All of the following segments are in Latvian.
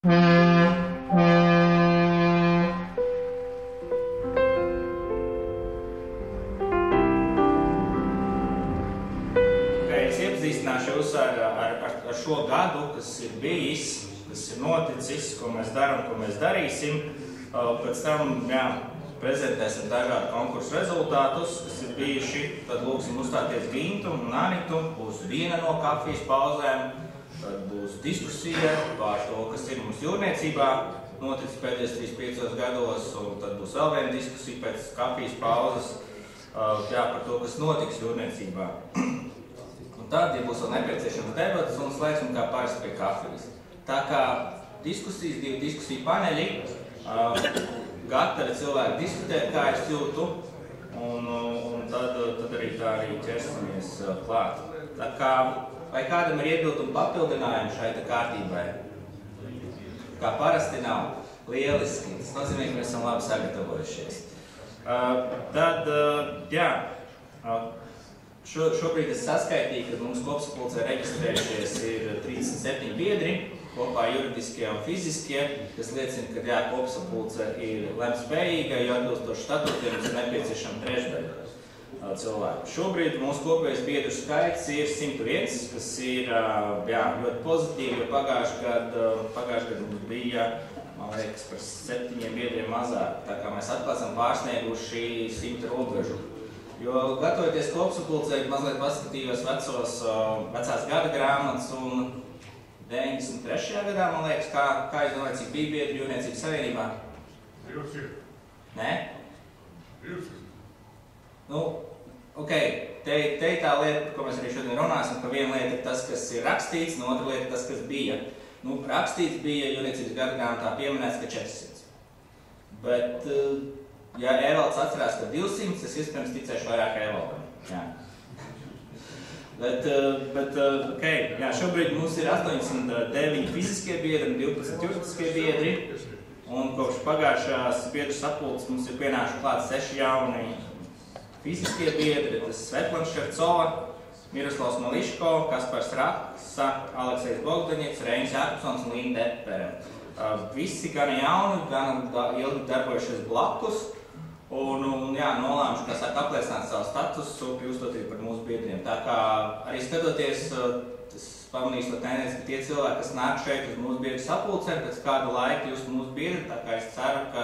Es iepazīstināšu jūs ar šo gadu, kas ir bijis, kas ir noticis, ko mēs darām, ko mēs darīsim. Pēc tam prezentēsim dažādu konkursu rezultātus, kas ir bijuši. Tad lūksim uzstāties Gintu un Anitu. Būs viena no kafijas pauzēm. Tad būs diskusija par to, kas ir mums jūrniecībā noticis pēdējos 3-5 gados. Un tad būs vēl viena diskusija pēc kafijas pauzes par to, kas notiks jūrniecībā. Un tad, ja būs vēl nepieciešams debatas, un slēgsim kā parasti pie kafijas. Tā kā diskusijas, 2 diskusiju paneļi, gatavi cilvēki diskutēt, kā es jūtu, un tad arī tā arī ķersimies klāt. Tā kā, vai kādam ir iebildumi papildinājumi šai kārtībai? Kā parasti nav. Lieliski. Tas nozīmē, ka mēs esam labi sagatavojušies. Šobrīd es saskaitīju, ka mums kopsapulcē reģistrējušies ir 37 biedri, kopā juridiskie un fiziskie, kas liecina, ka kopsapulce ir lemtspējīga, jo atbilstoši statūtiem mums ir nepieciešama trešdaļa cilvēku. Šobrīd mūsu kopējais biedru skaits ir 101, kas ir ļoti pozitīvi, jo pagājušajā gadā mums bija, man liekas, par 7 biedriem mazāk, tā kā mēs atkal esam pārsnieguši 100 robežu. Jo gatavoties kopsapulcei, mazliet paskatījos vecās gada grāmatas un 93. gadā, man liekas, kā es domāju, cik bija biedri Jūrniecības savienībā? 200. Nē? 200. Nu, ok, te tā lieta, par ko mēs arī šodien runāsim, ka viena lieta ir tas, kas ir rakstīts, un otra lieta ir tas, kas bija. Nu, rakstīts bija Jūrniecības gada grāmatā pieminēts, ka 400. Bet, ja Evalds atcerās, ka 200, es iespējams ticēšu vairāk Evaldam. Šobrīd mums ir 89 fiziskie biedri un 12 juridiskie biedri. Un kopš pagājušās biedru sapulces mums ir pienākuši klāt 6 jauni fiziskie biedri. Tas Svetlana Ševcova, Miroslavs Mališko, Kaspars Raksa, Aleksejs Bogdaņets, Reinis Jākupsons un Līna Depere. Visi gan jauni, gan ilgi darbojušies blakus. Un nolēmuši, kā saka, apliecināt savu statusu, kļūstot par mūsu biedriem. Tā kā arī skatoties, es pamanīju to tendenci, ka tie cilvēki, kas nāk šeit uz mūsu biedru sapulcēm, pēc kāda laika kļūst mūsu biedri, tā kā es ceru, ka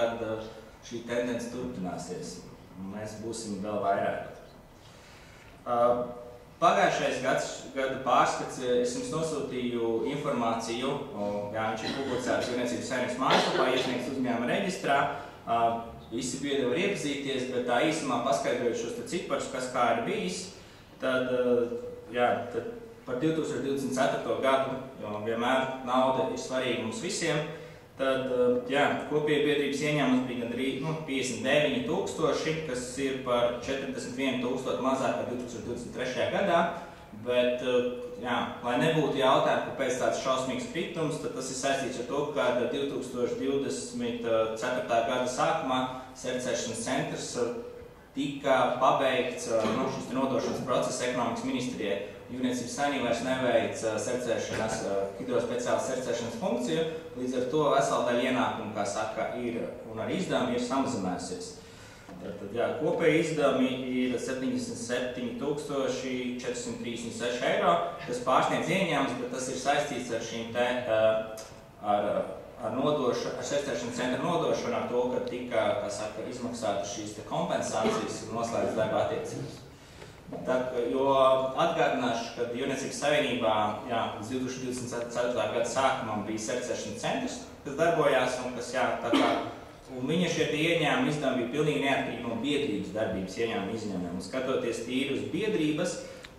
šī tendence turpināsies. Mēs būsim vēl vairāk. Pagājušais gada pārskats, es jums nosūtīju informāciju, viņš ir publicēts Jūrniecības savienības mājaslapā, iesniegts uzņēmuma reģistrā. Visi biedri var iepazīties, bet tā īsumā paskaidrojot šos ciparus, kas kā ir bijis, tad par 2024. gadu, jo vienmēr nauda ir svarīga mums visiem, tad kopēja biedrības ieņēmums bija gandrīz 59 000, kas ir par 41 000 mazāk par 2023. gadā, bet, lai nebūtu jautājumu, kāpēc tāds šausmīgs kritums, tad tas ir saistīts ar to, ka 2024. gada sākumā certificēšanas centrs tika pabeigts šis nodošanas process ekonomikas ministrijai. Jūrniecības savienība vairs neveic certificēšanas, hidrospeciālas certificēšanas funkciju, līdz ar to vesela daļa ienākumu, kā saka, un arī izdevumi ir samazinājusies. Tad, kopēji izdevumi ir 77 436 eiro, kas pārsniedz ieņēmumus, bet tas ir saistīts ar šīm ar certificēšanas centra nodošanu, ar to, ka tika, kā saka, izmaksāta šīs kompensācijas un noslēgts darba attiecības. Jo atgādināšu, ka Jūrniecības savienībā līdz 2024. gada sākumam bija certificēšanas centrs, kas darbojās un kas, un viņa šie ieņēmumi izdevumi bija pilnīgi neatkarīgi no biedrības darbības ieņēmuma izņēmumiem. Skatoties tīri uz biedrības,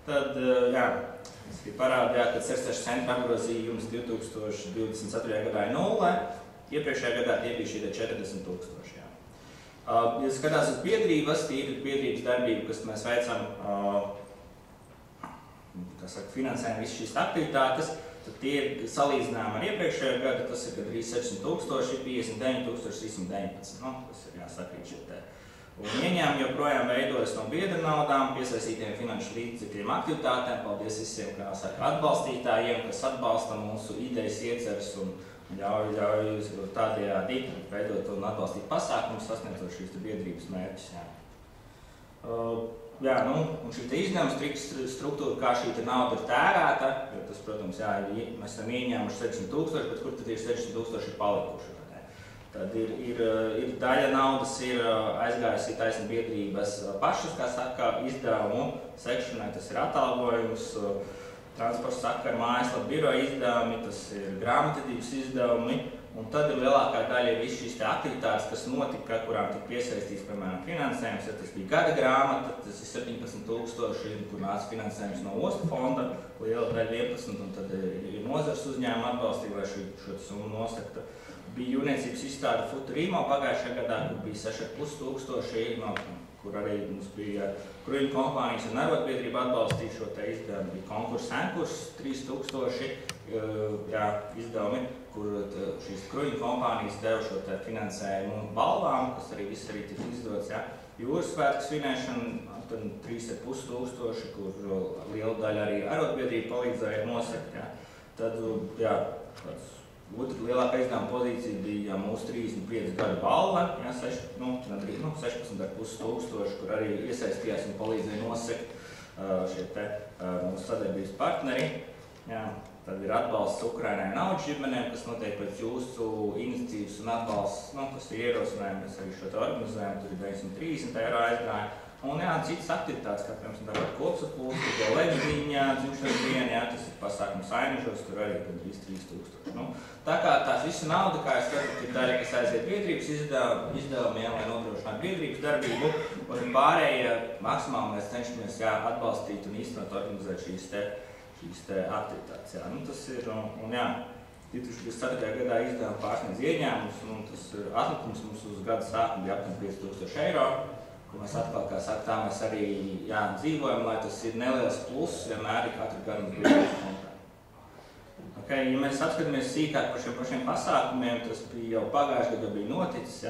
tad, es bija parādā, ka certificēšanas centra apgrozījums 2024. gadā ir 0, iepriekšējā gadā tie bija šī 40 000. Ja skatās uz biedrības, tīri biedrības darbību, kas mēs veicam, finansējam visas šīs aktivitātes, tad tie ir salīdzinājumi ar iepriekšējo gadu, tas ir gandrīz 600 000, 59 319. Tas ir jāsakrīt šeit te. Un ieņēmumi joprojām veidojas no biedru naudām, piesaistītiem finanšu līdzekļiem aktivitātēm. Paldies visiem, kā saka, atbalstītājiem, kas atbalsta mūsu idejas, ieceres un ļauj tādējādi veidot un atbalstīt pasākumus, sasniedzot šīs biedrības mērķus. Un šī izdevuma struktūra, kā šī nauda ir tērēta, jo tas, protams, mēs esam ieņēmuši 60 000, bet kur tad ir 60 000 ir palikuši? Tad ir daļa naudas ir aizgājusi taisni biedrības pašas, kā saka, izdevumu sekšanai, tas ir atalgojums, transporta sakaru, mājaslapu biroja izdevumi, tas ir grāmatvedības izdevumi, un tad ir lielākā daļa visu šīs aktivitātes, kas notika, kurām tika piesaistīts, piemēram, finansējums. Ja tas bija gada grāmata, tas ir 17 000, kur nāca finansējums no ostu fonda, liela daļa 11, un tad ir nozars uzņēmuma atbalstība, lai šo summu nosakta. Bija jūrniecības izstāde Futurimo pagājušajā gadā, kur bija 6500, kur arī mums bija kruīņu kompānijas un arotbiedrība atbalstīja šo te izdevumu. Bija konkurss 3000 izdevumi, kur šīs kruīņu kompānijas deva šo te finansējumu balvām, kas arī viss arī tika izdots. Jūras svētku svinēšana 3500, kur liela daļa arī arotbiedrība palīdzēja nosakt. Tad, otra lielākā izdevuma pozīcija bija mūsu 35 gadu balva, 16,5 tūkstoši, kur arī iesaistījās un palīdzēja nosekt šie te mūsu sadarbības partneri. Tad ir atbalsts Ukrainai un Auģu ģimenēm, kas notiek pēc jūsu iniciatīvas un atbalsts, kas ir ierosinājumi, mēs arī šo te organizējam, tur ir 930 eiro aizgāja. Un citas aktivitātes, kā piemēram kopsapulce, leģiņā, dzimšanas diena, tas ir pasākums Ainižos, tur arī gandrīz 3000. Tā kā tās visa nauda, kā es skatu, ir daļa, kas aiziet biedrības izdevumiem, lai nodrošinātu biedrības darbību, un pārējie maksimāli mēs cenšamies atbalstīt un īstenot organizēt šīs te aktivitātes. Tas ir, 2024. gadā izdevuma pārsniedz ieņēmumus, un tas atlikums mums uz gada sākumu bija aptuveni 5000 eiro. Ko mēs atkal, kā saka, tā mēs arī dzīvojam, lai tas ir neliels pluss, vienmēr ir katru gadu biedrības kontā. Ja mēs apskatāmies sīkāk par šiem pašiem pasākumiem, tas bija jau pagājušajā gadā bija noticis.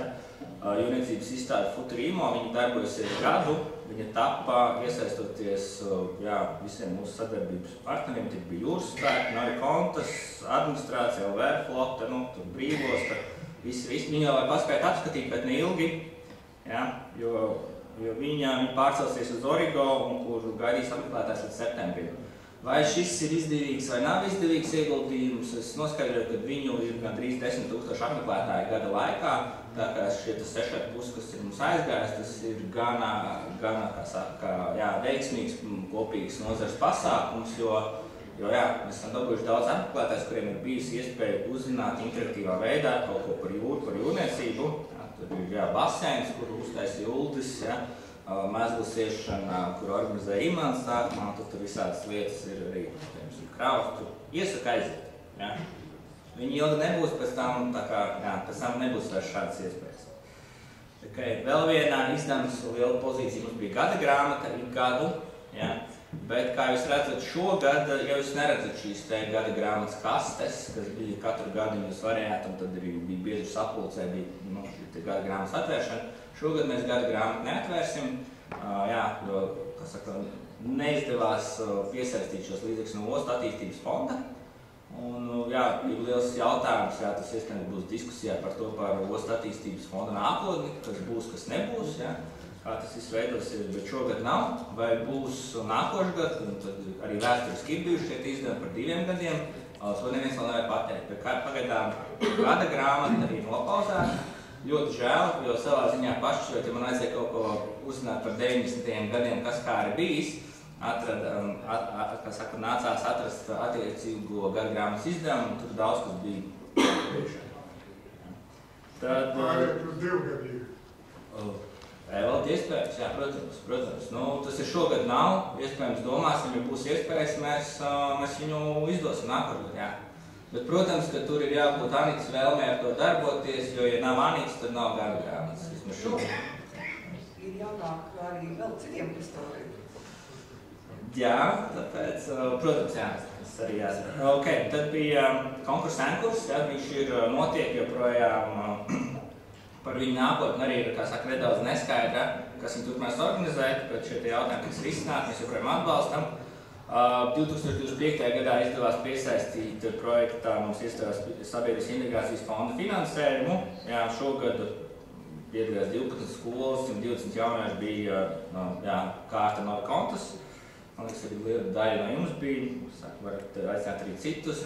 Jūrniecības izstāde Futurimo, viņi darbojasies gadu, viņa tappa iesaistoties visiem mūsu sadarbības partneriem, tik bija jūras spēki, Norikontas, administrācija, LV flote, tur brīvosta, visi viņi jau var paspēt apskatīt, bet ne ilgi. Jo viņi pārcelsies uz Origo, un kur gaidīs apmeklētājs līdz septembrim. Vai šis ir izdevīgs vai nav izdevīgs ieguldījums, es noskaidroju, ka viņu ir gandrīz 10 000 apmeklētāju gada laikā, tā kā šie 6,5, kas ir mums aizgājis, tas ir gana kā saka, veiksmīgs kopīgs nozars pasākums, jo mēs esam dabūjuši daudz apmeklētājus, kuriem ir bijusi iespēja uzzināt interaktīvā veidā kaut ko par jūru, par jūrniecību. Tur ir baseins, kur uztaisīja Uldis, mezglu siešana, kur organizēja Imants sākumā, tur visādas lietas ir arī, kravas, tur iesaka aiziet. Viņi ilgi nebūs, pēc tam nebūs vairs šādas iespējas. Vēl vienā izdevums liela pozīcija mums bija gada grāmata, ik gadu, bet, kā jūs redzat, šogad, ja jūs neredzat šīs te gada grāmatas kastes, kas bija katru gadu jūs varējāt, un tad arī bija biedru sapulcē, bija šī gada grāmatas atvēršana. Šogad mēs gada grāmatu neatvērsim, jo, kā saka, neizdevās piesaistīt šos līdzekļus no ostu attīstības fonda. Un, ir liels jautājums, tas iespējams būs diskusijā par to par ostu attīstības fonda nākotni, kas būs, kas nebūs, kā tas viss veidosies, bet šogad nav, vai būs nākošgad, un tad arī vēsturiski ir bijuši šeit izdevumi par 2 gadiem, to neviens vēl nevar pateikt, bet kā pagaidām gada grāmata arī nopauzēta. Ļoti žēl, jo savā ziņā pašķirot, ja man aizēja kaut ko uzzināt par 90. gadiem, kas kā ir bijis, nācās atrast attiecīgo gada grāmatas izdevumu, un tur daudz, kas bija priekšā. Tad... Pārējot uz 2 gadiem. Vēl iespējas, protams. Tas ir šogad nav, iespējams domāsim, ja būs iespējas, mēs viņu izdosim nākošgad, Bet, protams, ka tur ir jābūt Anitas vēlmē ar to darboties, jo, ja nav Anitas, tad nav gada grāmatas. Ir jānāk arī vēl citiem investoriem. Tāpēc, protams, tas arī jāzina. Tad bija konkurss, viņš ir notiek joprojām par viņu nākotni arī ir, kā saka, nedaudz neskaidra, kas viņu turpinās organizēt, bet šie jautājumi tiks risināti, mēs joprojām atbalstam. 2025. gadā izdevās piesaistīt projektā, mums izdevās Sabiedrības integrācijas fonda finansējumu. Jā, šogad piedalījās 12 skolas, 120 jaunieši bija kārta no kontas. Man liekas, arī liela daļa no jums bija, varat aicināt arī citus.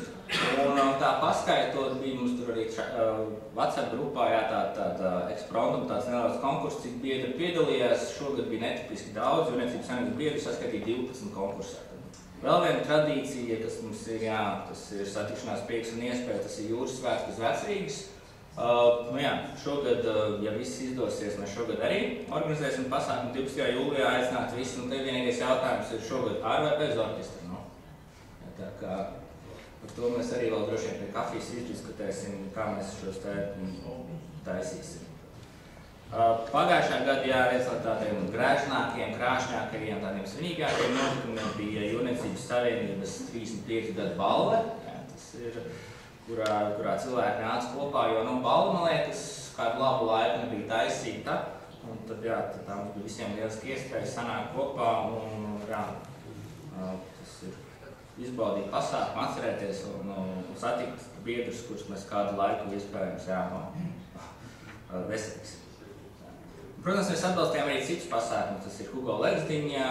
Un tā paskaitot bija mums tur arī WhatsApp grupā, tāda ekspromtum, tāds neliels konkurss, cik biedri piedalījās. Šogad bija netipiski daudz, Jūrniecības saimniecības biedri saskaitīja 12 konkursā. Vēl viena tradīcija, kas mums ir, tas ir satikšanās prieks un iespēja, tas ir Jūras svētki uz Vecrīgas. Šogad, ja viss izdosies, mēs šogad arī organizēsim pasākumu 12. jūlijā aicināt visu, un te vienīgais jautājums ir šogad ar vai bez orķestra. Tā kā par to mēs arī vēl droši vien pie kafijas izdiskutēsim, kā mēs šos taisīsim. Pagājušā gada viens no tādiem grēžnākiem, krāšņākajiem, tādiem svinīgākajiem notikumiem bija Jūrniecības savienības 35 gadu balve. Tas ir, kurā cilvēki nāca kopā, jo balva, man liekas, kādu labu laiku nebija taisīta. Un tad, tā mums bija visiem lieliski iespēja sanākt kopā un, tas ir izbaudīt pasākumu, atcerēties un satikt biedrus, kurus mēs kādu laiku iespējams, veselīgs. Protams, mēs atbalstījām arī citus pasākumus. Tas ir Hugo Legzdiņa,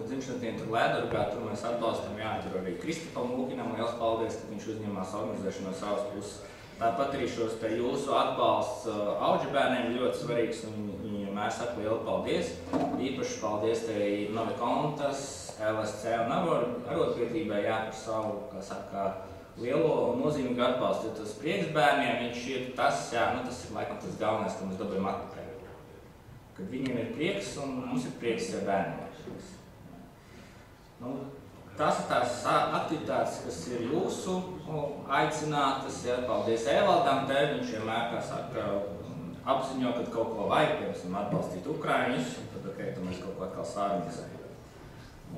dzimšanas diena tur Lēdurgā, tur mēs atbalstam, tur arī Kristupam Lūkinam, liels paldies, ka viņš uzņemās organizēšanu no savas puses. Tāpat arī šos te jūsu atbalsts auģu bērniem ļoti svarīgs, un viņi vienmēr saka lielu paldies. Īpaši paldies te Novi Kontas, LSC un arotbiedrībai, par savu, kā saka, lielo un nozīmīgu atbalstu, jo tas prieks bērniem, viņš ir tas, tas ir laikam tas galvenais, ko mēs dabūjam atpakaļ. Kad viņiem ir prieks un mums ir prieks, ja bērniem. Tās ir tās aktivitātes, kas ir jūsu aicinātas. Paldies Evaldam, viņš vienmēr, kā saka, apziņo, kad kaut ko vajag, piemēram, atbalstīt Ukraiņus, un tad mēs kaut ko atkal sārinizējam.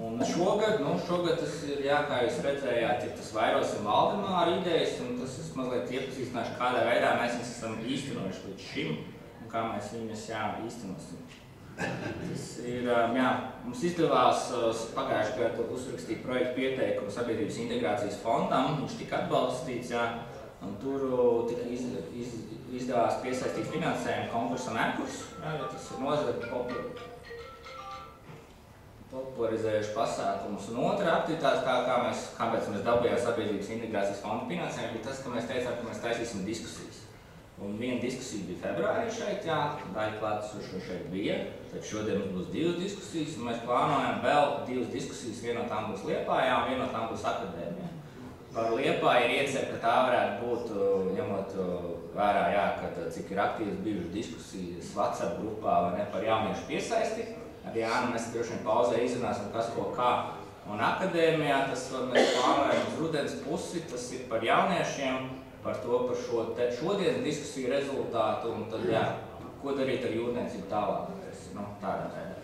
Un šogad tas ir, kā jūs redzējāt, ir tas Vairosim Valdemāra idejas, un tas es mazliet iepazīstināšu, kādā veidā mēs esam īstenojuši līdz šim. Kā mēs viņus īstenosim. Tas ir, mums izdevās pagājušajā gadā uzrakstīt projektu pieteikumu Sabiedrības integrācijas fondam, viņš tika atbalstīts, un tur tika izdevās piesaistīt finansējumu konkursam Ekurs, tas ir nozara popularizējuši pasākumus. Un otra aktivitāte, kāpēc mēs dabūjām Sabiedrības integrācijas fonda finansējumu, bija tas, ka mēs teicām, ka mēs taisīsim diskusijas. Un viena diskusija bija februārī šeit, daļa klātesošo šeit bija, tad šodien mums būs 2 diskusijas, un mēs plānojam vēl 2 diskusijas, viena no tām būs Liepājā un viena no tām būs akadēmijā. Par Liepāju ir iecer, ka tā varētu būt, ņemot vērā, cik ir aktīvas bijušas diskusijas WhatsApp grupā vai ne par jauniešu piesaisti. Arī mēs droši vien pauzē izrunāsim, kas ko kā. Un akadēmijā tas mēs plānojam uz rudens pusi, tas ir par jauniešiem, par šodienas diskusiju rezultātu un tad, ko darīt ar jūrniecību tālāk. Tādā veidā.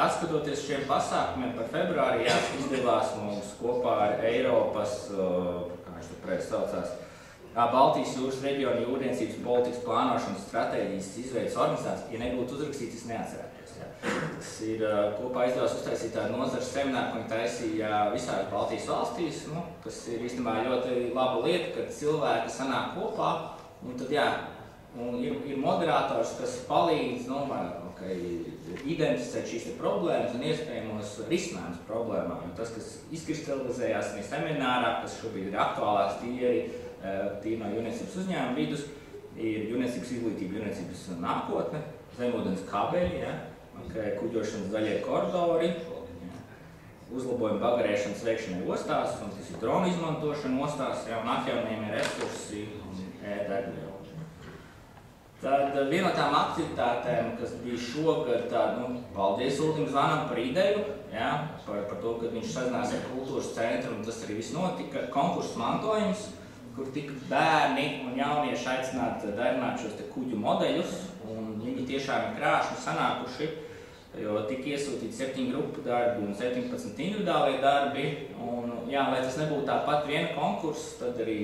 Atskatoties šiem pasākumiem par februāri, izdevās mums kopā ar Eiropas, kā viņš tur preiz saucās, Baltijas jūras reģiona jūrniecības politikas plānošanas stratēģijas izveidas organizācija. Ja nebūtu uzrakstīts, es neatcerētos. Tas ir kopā izdevās uztaisīt tādu nozares semināru, ko viņi taisīja visās Baltijas valstīs, kas ir īstenībā ļoti laba lieta, kad cilvēki sanāk kopā, un tad, un ir moderators, kas palīdz, identificēt šīs problēmas un iespējamos risinājumus problēmām. Jo tas, kas izkristalizējās seminārā, kas šobrīd ir aktuālāks tīri no jūrniecības uzņēmuma vidus, ir jūrniecības izglītība, jūrniecības nākotne, zemūdens kabeļi, kuģošanas zaļie koridori, uzlabojumi bagarēšanas veikšanai ostās, un tas ir dronu izmantošana ostās, un atjaunojamie resursi un e-degviela. Tad viena no tām aktivitātēm, kas bija šogad, paldies Ultim Zvanam par ideju, par to, kad viņš sazinās ar kultūras centru, un tas arī viss notika, konkurss mantojums, kur tika bērni un jaunieši aicināti darināt šos te kuģu modeļus, un viņi tiešām ir krāšņi sanākuši, jo tika iesūtīti 7 grupu darbi un 17 individuālie darbi, un, lai tas nebūtu tāpat viena konkurss, tad arī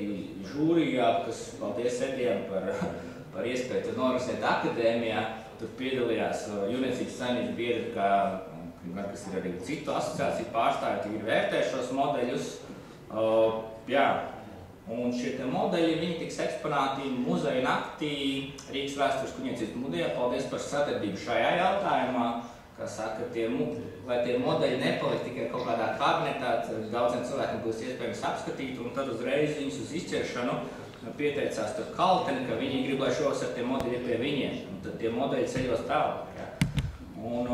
žūrijā, kas paldies Ediem par iespēju to norisēt akadēmijā, tur piedalījās jūrniecības saimniecības biedri, kā gan kas ir arī citu asociāciju pārstāvji, tīri vērtē šos modeļus. Jā, un šie te modeļi, viņi tiks eksponēti muzeja naktī Rīgas vēstures kuģniecības muzejā. Paldies par sadarbību šajā jautājumā, kā saka, lai tie modeļi nepaliek tikai kaut kādā kabinetā, daudziem cilvēkiem būs iespējams apskatīt, un tad uzreiz viņus uz izķeršanu pieteicās tur kalteni, ka viņi grib, lai šos ar tie modeļi pie viņiem, un tad tie modeļi ceļos tālāk. Un,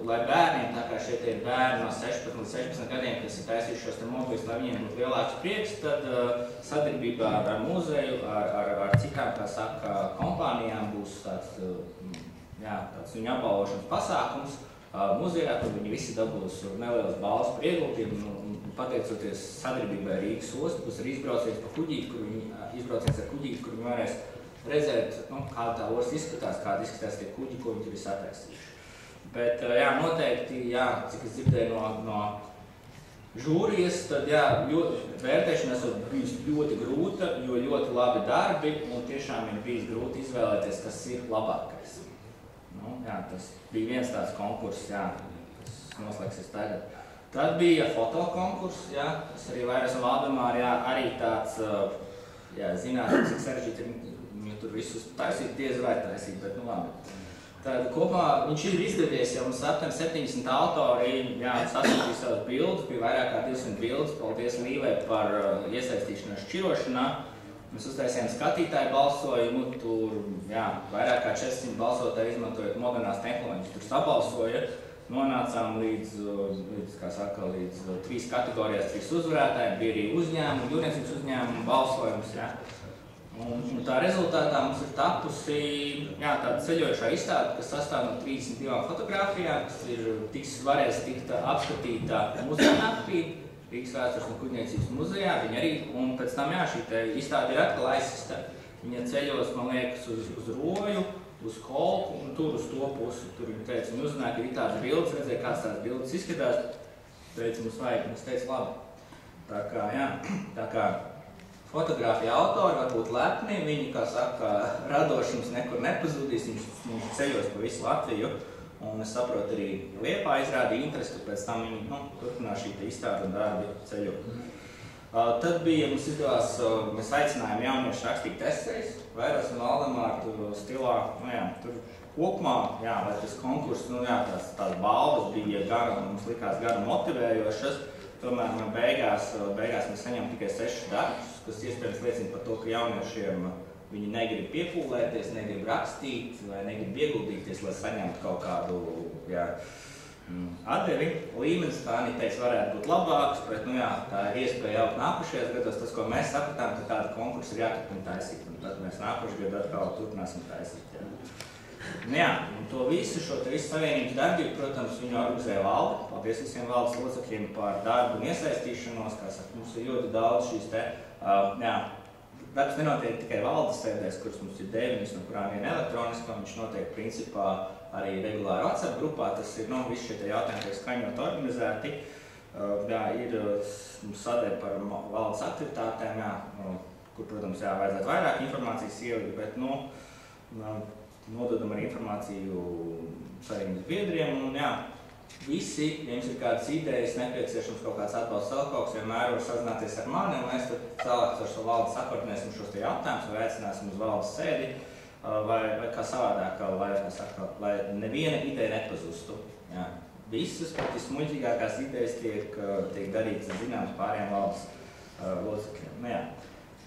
lai bērniem, tā kā šie ir bērni no 16 līdz 16 gadiem, kas ir taisījuši šos te modeļus, lai viņiem būtu lielāks prieks, tad sadarbībā ar muzeju, ar citām, kā saka, kompānijām būs tāds viņu apbalvošanas pasākums muzejā, kur viņi visi dabūs nelielas balvas par ieguldījumu, un pateicoties sadarbībai ar Rīgas ostu, būs arī izbrauciens ar kuģīti, kur viņi varēs redzēt, kāda tā osta izskatās, kāda izskatās tie kuģi, ko viņi tur ir sataisījuši. Bet, noteikti, cik es dzirdēju no žūrijas, tad, vērtēšana esot bijis ļoti grūta, jo ļoti labi darbi, un tiešām ir bijis grūti izvēlēties, kas ir labākais. Tas bija viens tāds konkurss, kas noslēgsies tagad. Tad bija fotokonkurss, kas arī vairs un Valdemāri, arī tāds, zināt, cik sarežģīti ir tur visus taisīt, diez vai taisīt, bet labi. Tad kopumā viņš ir izdevies, jau mums aptuveni 70 autori sasūtīja savas bildes, bija vairāk kā 200 bildes. Paldies Līvai par iesaistīšanos šķirošanā. Mēs uztaisījām skatītāju balsojumu, tur vairāk kā 400 balsotāji izmantojot modernās tehnoloģijas. Tur sabalsoja, nonācām līdz 3 kategorijās, 3 uzvarētājiem, bija arī uzņēmumu, jūrniecības uzņēmumu balsojums. Un tā rezultātā mums ir tapusi tāda ceļojošā izstāde, kas sastāv no 32 fotogrāfijām, kas varēs tikt apskatīta muzeja naktī, Rīgas vēstures un kuģniecības muzejā. Viņa arī, un pēc tam šī izstāde ir atkal aizsista. Viņa ceļos, man liekas, uz Roju, uz Kolku un tur uz to pusi. Tur viņa teica, viņa uzzināja, ka ir tādas bildes, redzēja, kāds tās bildes izskatās. Teica, mums vajag, mums teica, labi. Tā kā fotogrāfija autori var būt lepni, viņi, kā saka, radošums nekur nepazudīs, viņš ceļos pa visu Latviju, un es saprotu arī Liepā izrādīja interesi, pēc tam viņi turpinās šī izstāde un darbi ceļot. Tad bija, mums izdevās, mēs aicinājām jauniešus rakstīt esejas, Vairos un Valdemāru stilā, tur kopumā, vai tas konkurss, tās balvas bija mums likās gara motivējošas. Tomēr beigās mēs saņemam tikai 6 darbus, kas iespējams liecina par to, ka jauniešiem viņi negrib piepūlēties, negrib rakstīt vai negrib ieguldīties, lai saņemtu kaut kādu atdevi. Līmenis, kā Anita teiks, varētu būt labāks, bet tā ir iespēja augt nākošajos gados. Tas, ko mēs sapratām, ka tāda konkursa ir jāturpina taisīt, un tad mēs nākošajā gadā atkal turpināsim taisīt. Un to visu savienības darbību, protams, viņu organizēja valde. Paldies visiem valdes locekļiem par darbu un iesaistīšanos. Kā saka, mums ir ļoti daudz šīs darbs nenotiek tikai valdes sēdēs, kuras mums ir 9, no kurām viena elektroniska, viņš notiek principā arī regulāri WhatsApp grupā. Tas ir, visi šie jautājumi tiek skaņot organizēti. Ir sadaļa par valdes aktivitātēm, kur, protams, vajadzētu vairāk informācijas ielikt, bet, nododam arī informāciju savienības biedriem, un visi, ja jums ir kādas idejas, nepieciešams kaut kāds atbalsts Telkoks, vienmēr var sazināties ar mani, un mēs tad tālāk ar šo valdes sakoordinēsim šos jautājumus, vai aicināsim uz valdes sēdi, vai kā savādāk, lai neviena ideja nepazustu. Visas, pat vismuļķīgākās idejas tiek darītas zināmas pārējiem valdes locekļiem.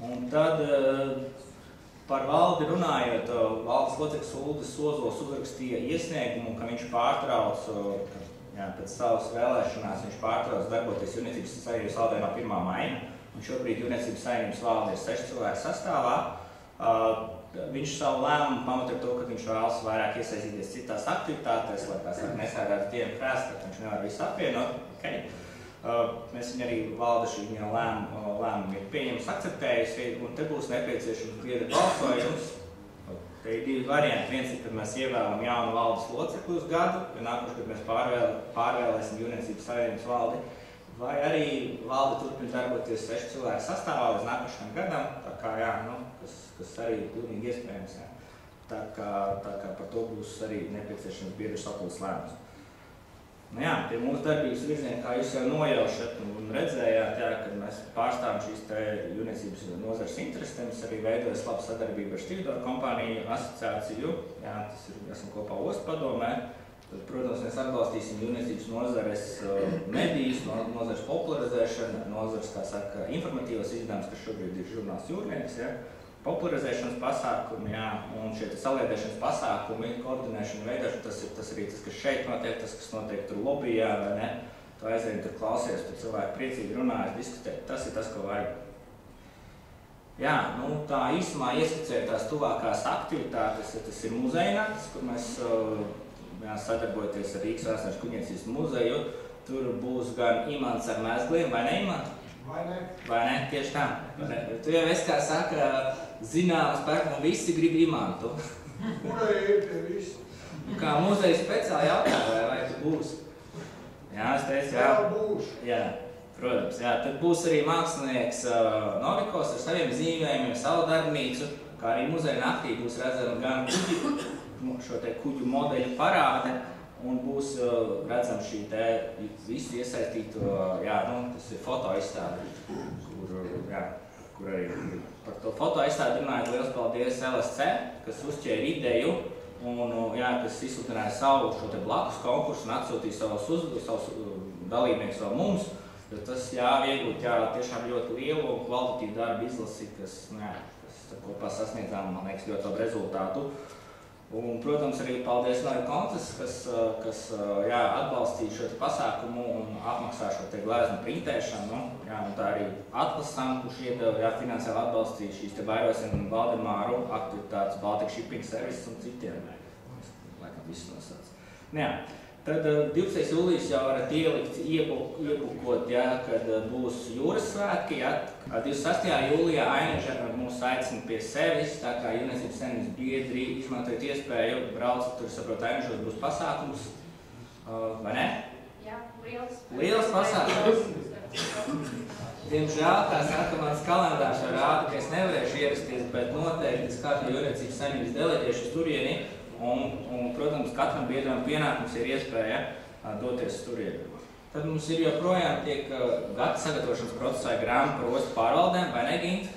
Un tad par valdi runājot, valdes loceklis Uldis Ozols uzrakstīja iesniegumu, ka viņš pārtrauc, pēc savas vēlēšanās, viņš pārtrauc darboties Jūrniecības savienības valdē no 1. maija, un šobrīd Jūrniecības savienības valde ir 6 cilvēku sastāvā. Viņš savu lēmumu pamat ar to, ka viņš vēlas vairāk iesaistīties citās aktivitātēs, lai nesēdētu dienu krēslā, ka viņš nevar visu apvienot. Mēs viņu arī valde šī lēmumu ir pieņems, akceptējusi, un te būs nepieciešams biedru balsojums. Te ir 2 varianti. Viens ir, kad mēs ievēlam jaunu valdes locekli uz gadu, jo nākošais, kad mēs pārvēlēsim Jūrniecības savienības valdi, vai arī valde turpina darboties 6 cilvēku sastāvā līdz nākošajam gadam, tā kā, kas arī ir pilnīgi iespējams. Tā kā par to būs arī nepieciešams biedru sapulces lēmums. Nu jā, pie mūsu darbības virziena, kā jūs jau nojaušat un redzējāt, jā, kad mēs pārstāvam šīs te jūrniecības nozares intereses, mēs arī veidojas labu sadarbību ar Štīvdoru kompāniju asociāciju, jā, tas ir, esam kopā Ostu padomē. Tad, protams, mēs atbalstīsim jūrniecības nozares medijas, nozares popularizēšanu, nozares, kā saka, informatīvas izdevumus, kas šobrīd ir žurnāls Jūrnieks, ja, popularizēšanas pasākumi, jā, un šie saliedēšanas pasākumi, koordinēšana, veidošana, tas arī tas, kas šeit notiek, tas, kas notiek tur lobbyjā, vai ne? Tu aizvien tur klausies, tur cilvēki priecīgi runājas, diskutē, tas ir tas, ko vajag. Jā, nu tā īsumā ieskicēt tās tuvākās aktivitātes, tas ir muzejnakts, kur mēs sadarbojoties ar Rīgas Vēstures kuģniecības muzeju, tur būs gan imants ar mezgliem, vai ne imants? Vai ne? Vai ne? Tieši tā. Tu jau esi, kā saka, zināms pērk, un visi grib imantu. Kurai ir tie visi? Kā muzeja speciāli jautā, vai tu būs? Jā, es teicu, jā. Jā, būšu. Jā, protams, jā. Tad būs arī mākslinieks Novikos ar saviem zīmējumiem, savu darbnīcu, kā arī muzeja naktī būs redzama gan šo te kuģu modeļu parāde, un būs redzama šī te visu iesaistīto, jā, nu, tas ir fotoizstāde, kur arī par to fotoizstādi runājot, liels paldies LSC, kas uzķēra ideju un, jā, kas izsludināja savu šo te blakus konkursu un atsūtīja savus dalībniekus vēl mums, jo tas ļāva iegūt, jā, tiešām ļoti lielu un kvalitatīvu darbu izlasi, kas, jā, kas kopā sasniedzām, man liekas, ļoti labu rezultātu. Un, protams, arī paldies Noja Kontes, kas jā, atbalstīja šo pasākumu un apmaksā šo te gleznu printēšanu. Jā, un tā arī atlasām, kurš iedeva finansiāli atbalstīja šīs te Vairosim un Valdemāru aktivitātes Baltic Shipping Service un citiem. Laikam viss nosauc. Jā. Tad 12. jūlijas jau varat iebukot, jā, kad būs jūras svētki. Jā. 26. jūlijā Aineža mūs aicina pie sevis, tā kā Jūrniecības savienības biedri izmantojot iespēju braukt, tur saprot, Ainežos būs pasākums, vai ne? Jā, liels pasākums. Diemžēl, kā saka, mans kalendārs rāda, ka es nevarēšu ierasties, bet noteikti es kā Jūrniecības savienības deleģēšu uz turieni. Un, protams, katram biedram pienākums ir iespēja doties turieni. Tad mums ir joprojām tiek gada sagatavošanas procesā grāmata par ostu pārvaldēm, vai ne, Gint?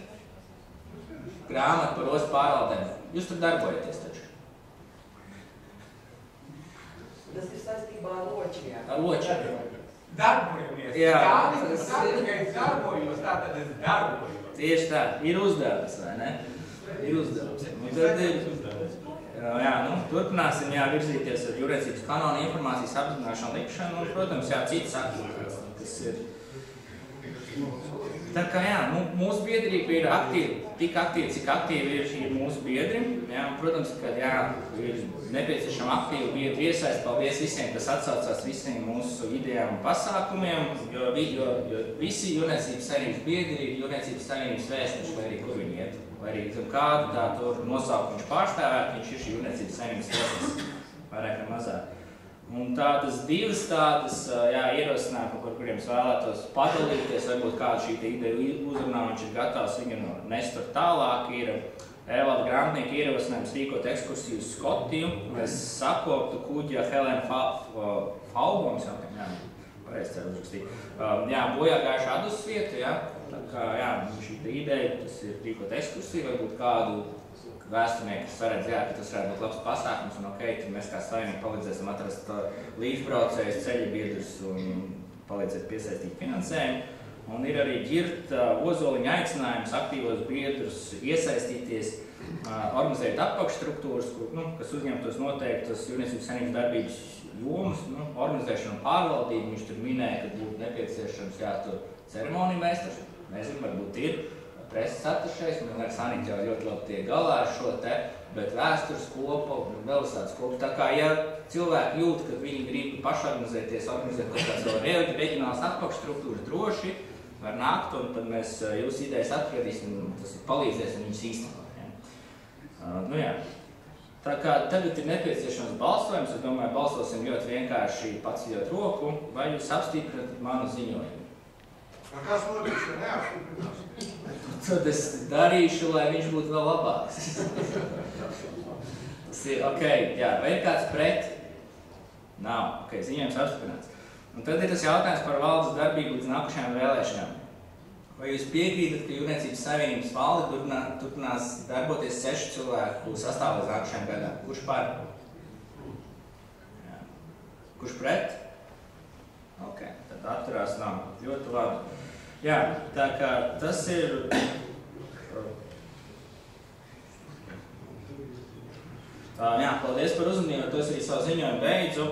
Grāmata par ostu pārvaldēm. Jūs tur darbojaties taču? Tas ir saistībā ar ločiem. Ar ločiem. Darbojamies. Jā. Es darbojos, tātad es darbojos. Tieši tā. Ir uzdevums, vai ne? Ir uzdevums. Un tad ir... Jā, nu, turpināsim virzīties ar jūrniecības kanonu informācijas apzināšanu likšanu un, protams, jā, citas aktivitātes, kas ir. Tā kā, jā, mūsu biedrība ir aktīva, tik aktīva, cik aktīvi ir šī mūsu biedri. Jā, un, protams, ka, jā, ir nepieciešama aktīva biedri iesaist. Paldies visiem, kas atsaucās visiem mūsu idejām un pasākumiem, jo visi Jūrniecības savienības biedri ir Jūrniecības savienības vēstneši, vai arī kur viņi iet. Vai arī kādu tā tur nosaukumu viņš pārstāvēt, viņš ir šī Jūrniecības savienības vēstnes, vairāk vai mazāk. Un tādas divas ierosinājumi, par kuriem es vēlētos padalīties, varbūt kādu šī ideja uzrunā, viņš ir gatavs viņu nest tur tālāk, ir Evalda Grāmatnieka ierosinājums rīkot ekskursiju uz Skotiju, mēs sakoptu kuģa Helēna Faubons, pareizi ceru uzrakstīt, bojā gājuši adus vietu, tā kā, šī ideja, tas ir rīkot ekskursiju, varbūt kādu vēsturnieku, kas saredz, ka tas varētu būt labs pasākums, un tad mēs kā savienīgi palīdzēsim atrast līdzbraucējus, ceļabiedrus un palīdzēt piesaistīt finansējumu. Un ir arī ģirt Ozoliņa aicinājums aktīvos biedrus iesaistīties, organizēt apakšstruktūras, kas uzņemtos noteiktas Jūrniecības savienības darbības jomas, organizēšanu un pārvaldību. Viņš tur minēja, ka būtu nepieciešams tur ceremoniju meistars, nezinu, varbūt ir. Preses atašais, man liekas, Anita jau ļoti labi tiek galā ar šo te, bet vēstures kopa un vēl visādas kopas. Tā kā, ja cilvēki jūt, ka viņi grib pašorganizēties, organizēt kaut kāds vēl reģionāls apakšstruktūras, droši var nākt, un tad mēs jūsu idejas atradīsim, un tas palīdzēsim viņus īstenot. Tā kā tagad ir nepieciešams balsojums, es domāju, balsosim ļoti vienkārši paceļot roku, vai jūs apstiprināt manu ziņojumu. Kas notiks, ka neapstiprinās? Tad es darīšu, lai viņš būtu vēl labāks. Tas ir ok, jā. Vai ir kāds pret? Nav. Ok, ziņojums apstiprināts. Un tad ir tas jautājums par valdes darbību līdz nākušajām vēlēšanām. Vai jūs piekrītat, ka Jūrniecības savienības valde turpinās darboties 6 cilvēku sastāvā līdz nākušajām gadām? Kurš par? Jā. Kurš pret? Ok, tad atturās nav. Ļoti labi. Jā, tā kā tas ir... Jā, paldies par uzmanību, to es arī savu ziņojumu beidzu.